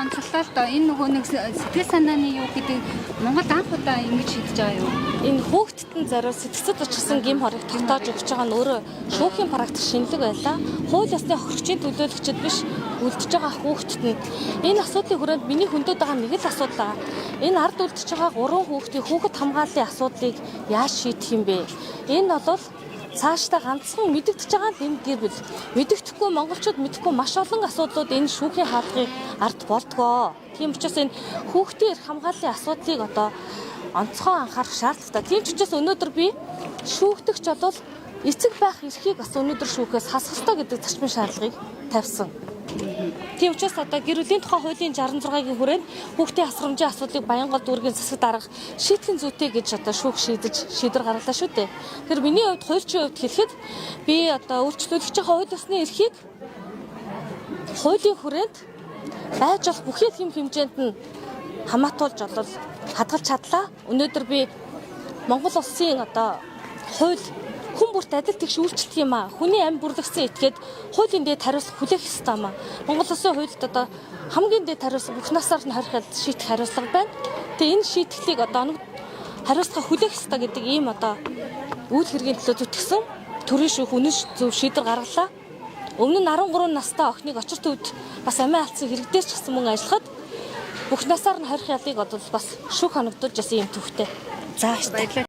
онцлоо л доо. Энэ нөгөө нэг сэтгэл санааны юу гэдэг Монгол анх удаа ингэж шийдэж байгаа юу? Энэ хүүхдэд нь зориулсан сэтгцэд учрсан гим хорыг тогтоож өгч байгаа нь өөрөө шүүхийн практик шинэлэг байлаа. Хууль ёсны хохирогчийн төлөөлөгчд биш үлдчихэж байгаа хүүхдэд нь энэ асуудлын хүрээнд миний хөндөд байгаа нэг л асуудал. Энэ ард үлдчихэж байгаа 3 хүүхдийн хүүхэд хамгааллын асуудлыг яаж шийдэх юм бэ? Энэ бол цаашдаа ганцхан мэдэгдэж байгаа энэ гэр бүл. Мэдэгдэхгүй монголчууд мэдэхгүй маш олон асуудлууд энэ шүүхийн хаалгын ард болдгоо. Тийм учраас энэ хүүхдийн эрх хамгааллын асуудлыг одоо онцгой анхаарах шаардлагатай. Тийм ч учраас өнөөдөр би шүүгдэгч бол эцэг байх эрхийг бас өнөөдөр шүүхээс хасах ёстой гэдэг зарчмын шаардлагыг тавьсан. Тийм учраас одоо гэр бүлийн тухай хуулийн 66-гийн хүрээнд хүүхдийн асрамжийн асуудлыг Баянгол дүүргийн засаг дарга шийтгэн зүйтэй гэж одоо шүүх шийдвэр гаргалаа шүү дээ. Тэгэхээр миний хувьд хуульчийн хувьд хэлэхэд би одоо өөрчлөгдөж байгаа хууль ёсны эрхийг хуулийн хүрээнд байж болох бүхий хэм хэмжээнд нь хамаатуулж олол хадгалж чадлаа. Өнөөдөр би Монгол улсын одоо хууль хүн бүрт адил тэгш үйлчлэх юм аа. Хүний амь бүрлэгсэн этгээд хуулийн дээд хариуцлага хүлээх ёстой юм аа. Монгол улсын хуульд одоо хамгийн дээд хариуцлага бүх насаар нь хорих шийдэх хариуцлага байна. Тэгээ энэ шийтгэлийг одоо хариуцлага хүлээх ёстой гэдэг ийм одоо үйл хэргийн төлөө зүтгэсэн төрийн шүүх үнэн зөв шийдвэр гаргалаа. Өмнө нь 13 настай охиныг очир төвд бас амиа алдсан хэрэгдээс ч гэсэн мөн ажиллахад бүх насаар нь хорих ялыг бол бас шүүх хоногдуулж ясан юм төвхтэй. За баярлалаа.